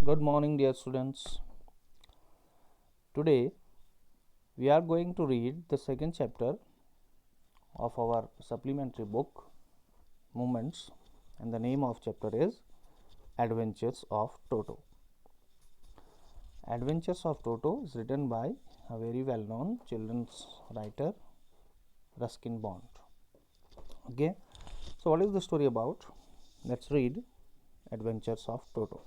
Good morning, dear students. Today we are going to read the second chapter of our supplementary book, Movements, and the name of chapter is Adventures of Toto. Adventures of Toto is written by a very well known children's writer, Ruskin Bond. Okay, so what is the story about? Let's read Adventures of Toto.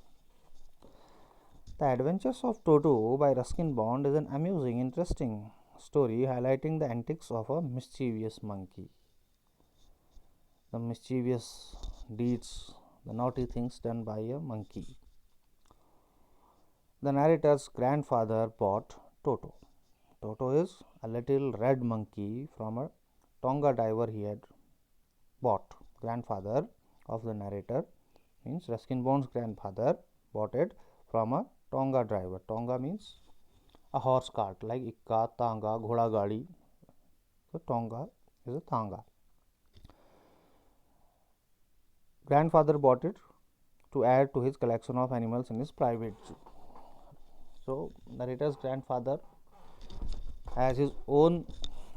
The Adventures of Toto by Ruskin Bond is an amusing, interesting story highlighting the antics of a mischievous monkey. The mischievous deeds, the naughty things done by a monkey. The narrator's grandfather bought Toto. Toto is a little red monkey from a Tonga diver he had bought. Grandfather of the narrator means Ruskin Bond's grandfather bought it from a Tonga driver. Tonga means a horse cart like Ikka, Tanga, Ghoda Gadi. So Tonga is a Tanga. Grandfather bought it to add to his collection of animals in his private zoo. So narrator's grandfather has his own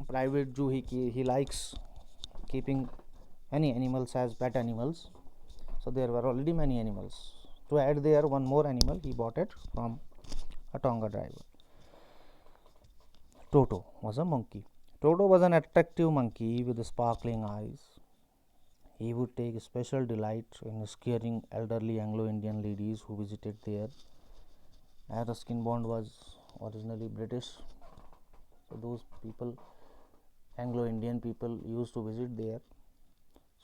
private zoo. He likes keeping many animals as pet animals. So there were already many animals. To add there one more animal, he bought it from a Tonga driver. Toto was a monkey. Toto was an attractive monkey with sparkling eyes. He would take special delight in scaring elderly Anglo-Indian ladies who visited there. As Ruskin Bond was originally British, so those people, Anglo-Indian people, used to visit there.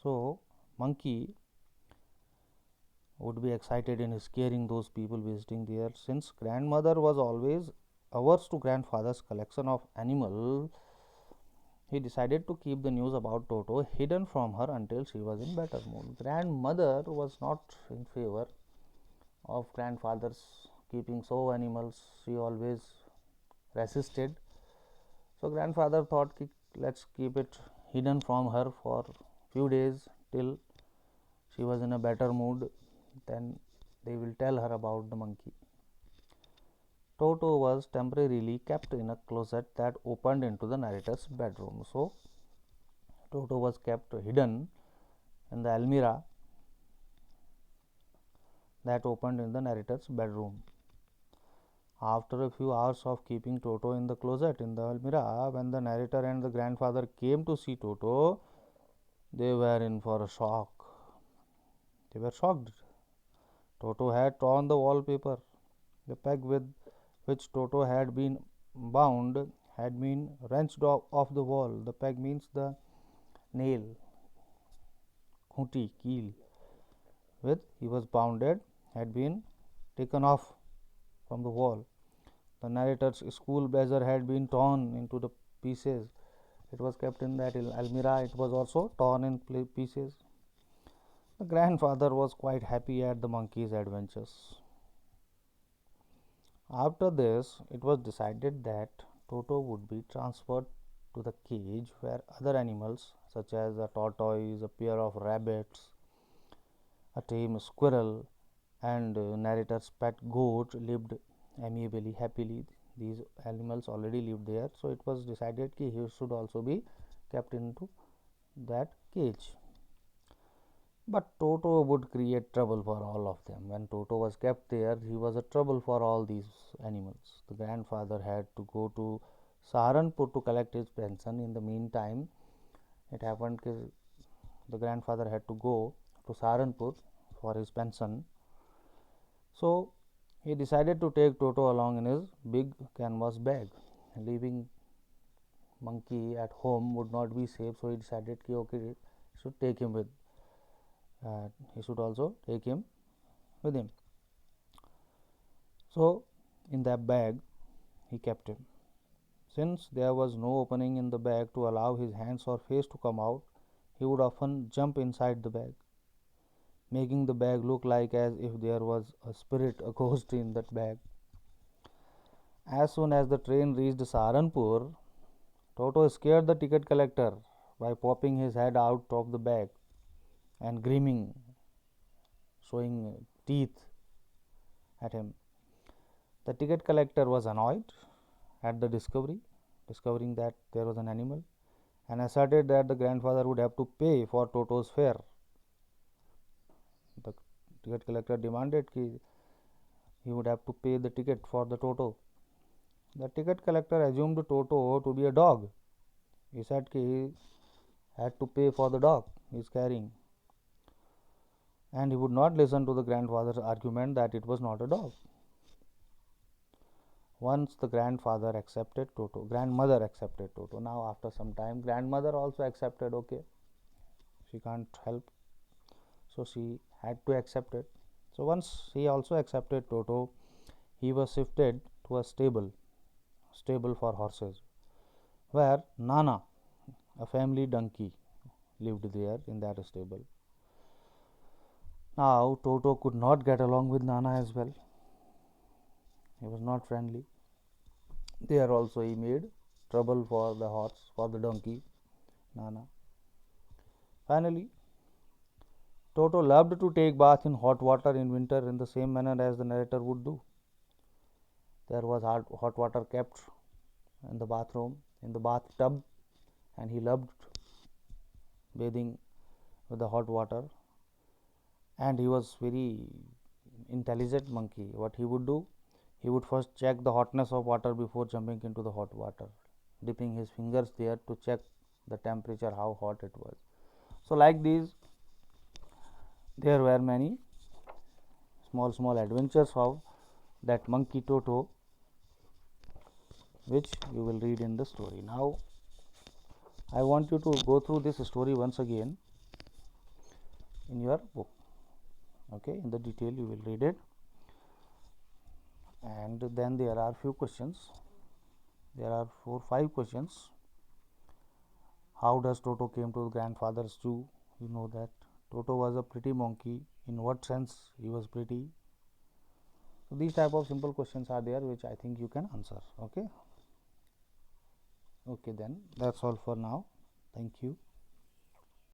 So monkey would be excited in scaring those people visiting there. Since grandmother was always averse to grandfather's collection of animals, he decided to keep the news about Toto hidden from her until she was in better mood. Grandmother was not in favor of grandfather's keeping so animals. She always resisted. So grandfather thought, let's keep it hidden from her for few days till she was in a better mood. Then they will tell her about the monkey. Toto was temporarily kept in a closet that opened into the narrator's bedroom. So Toto was kept hidden in the almirah that opened in the narrator's bedroom. After a few hours of keeping Toto in the closet in the almirah, when the narrator and the grandfather came to see Toto, they were in for a shock. They were shocked. Toto had torn the wallpaper. The peg with which Toto had been bound had been wrenched off the wall. The peg means the nail, khuti, keel, with he was bounded had been taken off from the wall. The narrator's school blazer had been torn into the pieces. It was kept in that almirah. It was also torn in pieces. The grandfather was quite happy at the monkey's adventures. After this, it was decided that Toto would be transferred to the cage where other animals such as a tortoise, a pair of rabbits, a tame squirrel, and narrator's pet goat lived amiably, happily. These animals already lived there, so it was decided that he should also be kept into that cage. But Toto would create trouble for all of them. When Toto was kept there, he was a trouble for all these animals. The grandfather had to go to Saharanpur to collect his pension. In the meantime, it happened that the grandfather had to go to Saharanpur for his pension. So he decided to take Toto along in his big canvas bag. Leaving monkey at home would not be safe, so he decided that okay, should take him with. He should also take him with him. So in that bag he kept him. Since there was no opening in the bag to allow his hands or face to come out, he would often jump inside the bag, making the bag look like as if there was a spirit, a ghost in that bag. As soon as the train reached Saharanpur, Toto scared the ticket collector by popping his head out of the bag and grinning, showing teeth. at him. The ticket collector was annoyed at the discovering that there was an animal, and asserted that the grandfather would have to pay for Toto's fare. The ticket collector demanded that he would have to pay the ticket for the Toto. The ticket collector assumed Toto to be a dog. He said he had to pay for the dog he is carrying, and he would not listen to the grandfather's argument that it was not a dog. Once the grandmother accepted Toto. Now after some time, grandmother also accepted. Okay, she can't help, so she had to accept it. So once he also accepted Toto, he was shifted to a stable for horses, where Nana, a family donkey, lived there in that stable. Now Toto could not get along with Nana as well. He was not friendly. There also he made trouble for the horse, for the donkey, Nana. Finally, Toto loved to take bath in hot water in winter in the same manner as the narrator would do. There was hot water kept in the bathroom, in the bathtub, and he loved bathing with the hot water. And he was very intelligent monkey. What he would do, he would first check the hotness of water before jumping into the hot water, dipping his fingers there to check the temperature, how hot it was. So like these, there were many small adventures of that monkey Toto, which you will read in the story. Now I want you to go through this story once again in your book. Okay, in the detail you will read it, and then there are few questions. There are 4-5 questions. How does Toto came to the grandfather's zoo? You know that Toto was a pretty monkey. In what sense he was pretty? So these type of simple questions are there, which I think you can answer. Okay, then that's all for now. Thank you.